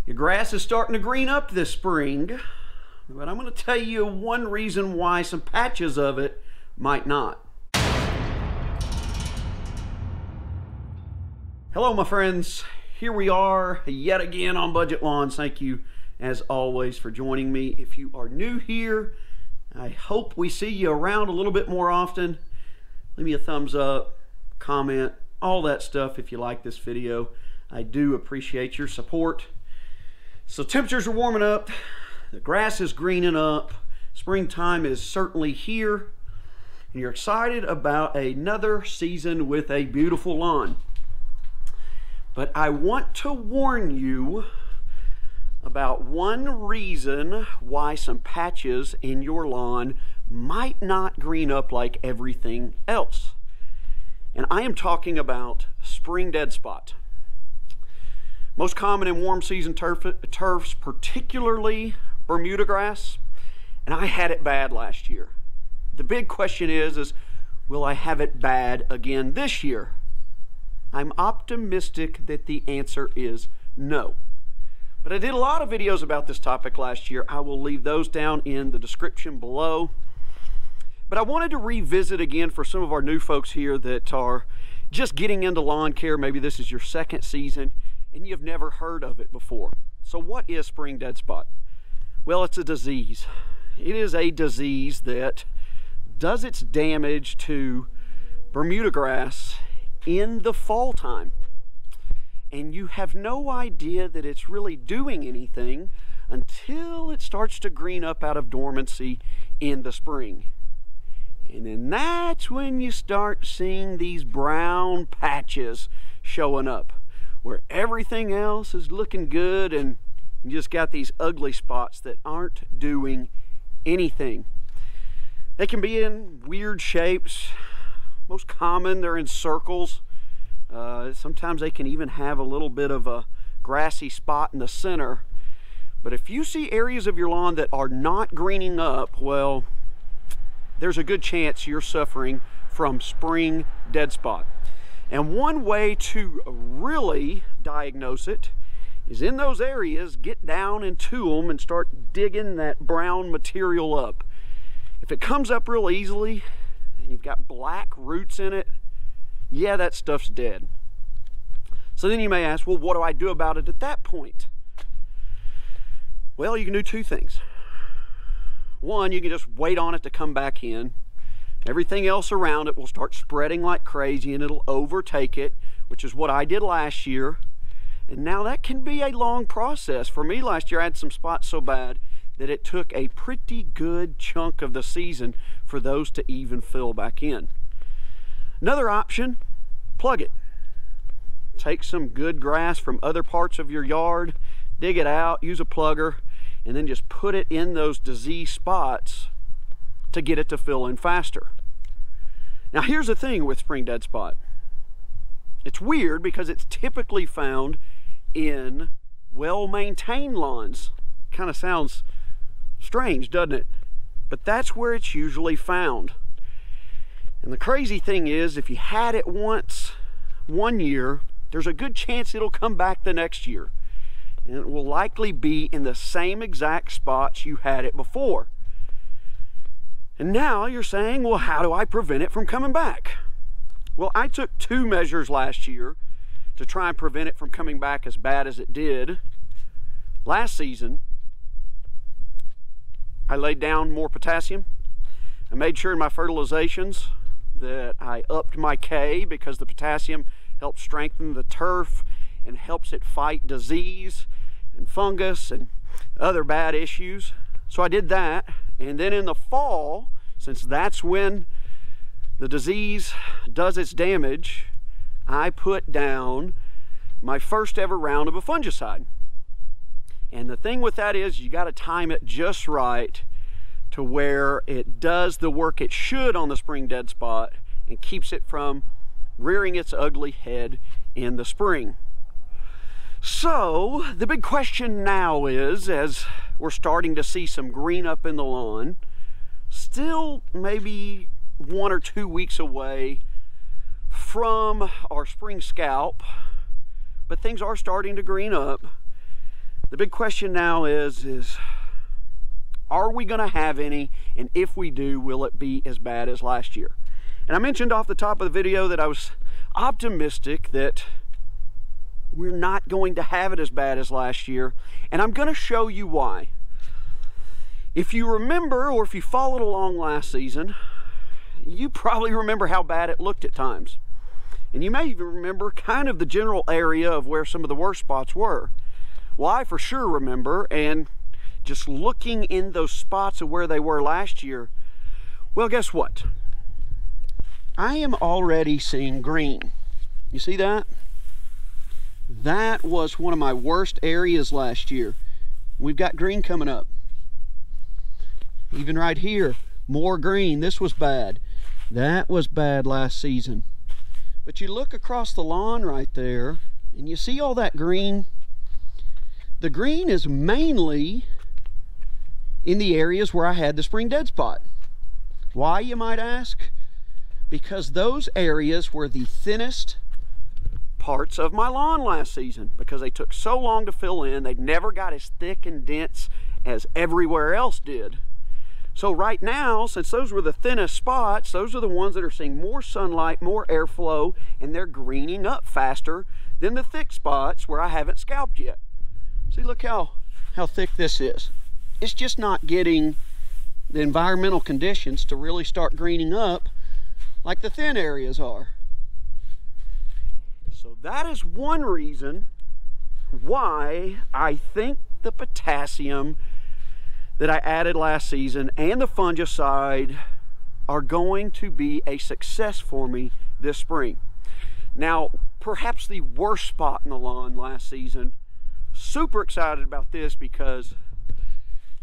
Your grass is starting to green up this spring, but I'm going to tell you one reason why some patches of it might not. Hello my friends, here we are yet again on Budget Lawns. Thank you as always for joining me. If you are new here, I hope we see you around a little bit more often. Leave me a thumbs up, comment, all that stuff if you like this video. I do appreciate your support. So temperatures are warming up, the grass is greening up, springtime is certainly here, and you're excited about another season with a beautiful lawn. But I want to warn you about one reason why some patches in your lawn might not green up like everything else. And I am talking about spring dead spot. Most common in warm season turfs, particularly Bermudagrass, and I had it bad last year. The big question is will I have it bad again this year? I'm optimistic that the answer is no. But I did a lot of videos about this topic last year. I will leave those down in the description below. But I wanted to revisit again for some of our new folks here that are just getting into lawn care. Maybe this is your second season and you've never heard of it before. So what is spring dead spot? Well, it's a disease. It is a disease that does its damage to Bermudagrass in the fall time. And you have no idea that it's really doing anything until it starts to green up out of dormancy in the spring. And then that's when you start seeing these brown patches showing up, where everything else is looking good and you just got these ugly spots that aren't doing anything. They can be in weird shapes. Most common, they're in circles. Sometimes they can even have a little bit of a grassy spot in the center. But if you see areas of your lawn that are not greening up, well, there's a good chance you're suffering from spring dead spot. And one way to really diagnose it is in those areas, get down into them and start digging that brown material up. If it comes up real easily and you've got black roots in it, yeah, that stuff's dead. So then you may ask, well, what do I do about it at that point? Well, you can do two things. One, you can just wait on it to come back in. Everything else around it will start spreading like crazy and it'll overtake it, which is what I did last year. And now that can be a long process. For me last year, I had some spots so bad that it took a pretty good chunk of the season for those to even fill back in. Another option, plug it. Take some good grass from other parts of your yard, dig it out, use a plugger, and then just put it in those disease spots to get it to fill in faster. Now here's the thing with spring dead spot. It's weird because it's typically found in well-maintained lawns. Kind of sounds strange, doesn't it? But that's where it's usually found. And the crazy thing is, if you had it once one year, there's a good chance it'll come back the next year. And it will likely be in the same exact spots you had it before. And now you're saying, well, how do I prevent it from coming back? Well, I took two measures last year to try and prevent it from coming back as bad as it did. Last season, I laid down more potassium. I made sure in my fertilizations that I upped my K because the potassium helps strengthen the turf and helps it fight disease and fungus and other bad issues. So I did that. And then in the fall, since that's when the disease does its damage, I put down my first ever round of a fungicide. And the thing with that is you got to time it just right to where it does the work it should on the spring dead spot and keeps it from rearing its ugly head in the spring. So the big question now is, as we're starting to see some green up in the lawn, still maybe 1 or 2 weeks away from our spring scalp, but things are starting to green up. The big question now is are we going to have any? And if we do, will it be as bad as last year? And I mentioned off the top of the video that I was optimistic that we're not going to have it as bad as last year. And I'm going to show you why. If you remember, or if you followed along last season, you probably remember how bad it looked at times. And you may even remember kind of the general area of where some of the worst spots were. Well, I for sure remember, and just looking in those spots of where they were last year, well, guess what? I am already seeing green. You see that? That was one of my worst areas last year. We've got green coming up. Even right here, more green. This was bad. That was bad last season. But you look across the lawn right there, and you see all that green. The green is mainly in the areas where I had the spring dead spot. Why, you might ask? Because those areas were the thinnest parts of my lawn last season, because they took so long to fill in. They never got as thick and dense as everywhere else did. So right now, since those were the thinnest spots, those are the ones that are seeing more sunlight, more airflow, and they're greening up faster than the thick spots where I haven't scalped yet. See, look how thick this is. It's just not getting the environmental conditions to really start greening up like the thin areas are. So that is one reason why I think the potassium that I added last season and the fungicide are going to be a success for me this spring. Now, perhaps the worst spot in the lawn last season, super excited about this because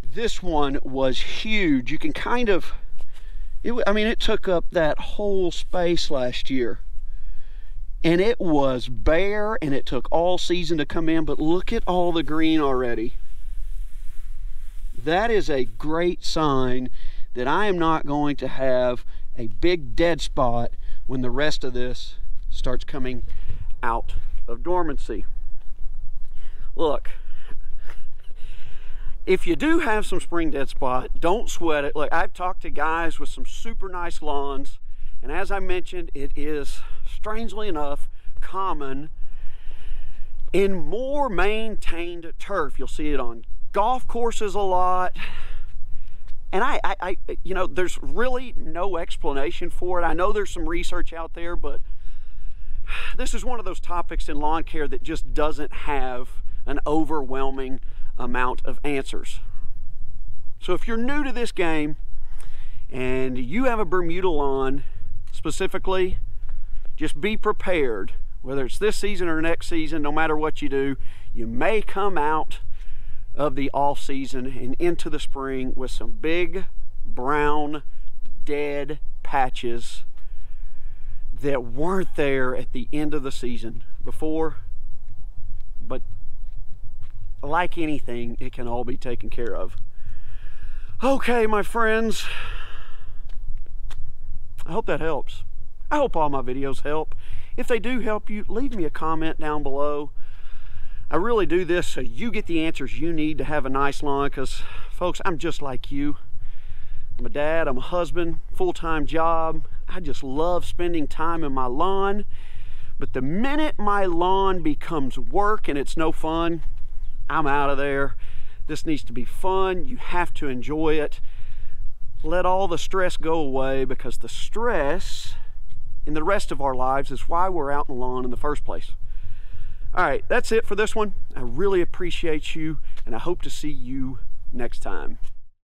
this one was huge. You can kind of, I mean, it took up that whole space last year. And it was bare, and it took all season to come in, but look at all the green already. That is a great sign that I am not going to have a big dead spot when the rest of this starts coming out of dormancy. Look, if you do have some spring dead spot, don't sweat it. Look, I've talked to guys with some super nice lawns, and as I mentioned, it is, strangely enough, common in more maintained turf. You'll see it on golf courses a lot, and I you know, there's really no explanation for it. I know there's some research out there, but this is one of those topics in lawn care that just doesn't have an overwhelming amount of answers. So if you're new to this game and you have a Bermuda lawn specifically, just be prepared. Whether it's this season or next season, no matter what you do, you may come out of the off season and into the spring with some big brown dead patches that weren't there at the end of the season before. But like anything, it can all be taken care of. Okay, my friends, I hope that helps. I hope all my videos help. If they do help you, leave me a comment down below. I really do this so you get the answers you need to have a nice lawn, because, folks, I'm just like you. I'm a dad, I'm a husband, full-time job. I just love spending time in my lawn. But the minute my lawn becomes work and it's no fun, I'm out of there. This needs to be fun. You have to enjoy it. Let all the stress go away, because the stress in the rest of our lives is why we're out in the lawn in the first place. All right, that's it for this one. I really appreciate you, and I hope to see you next time.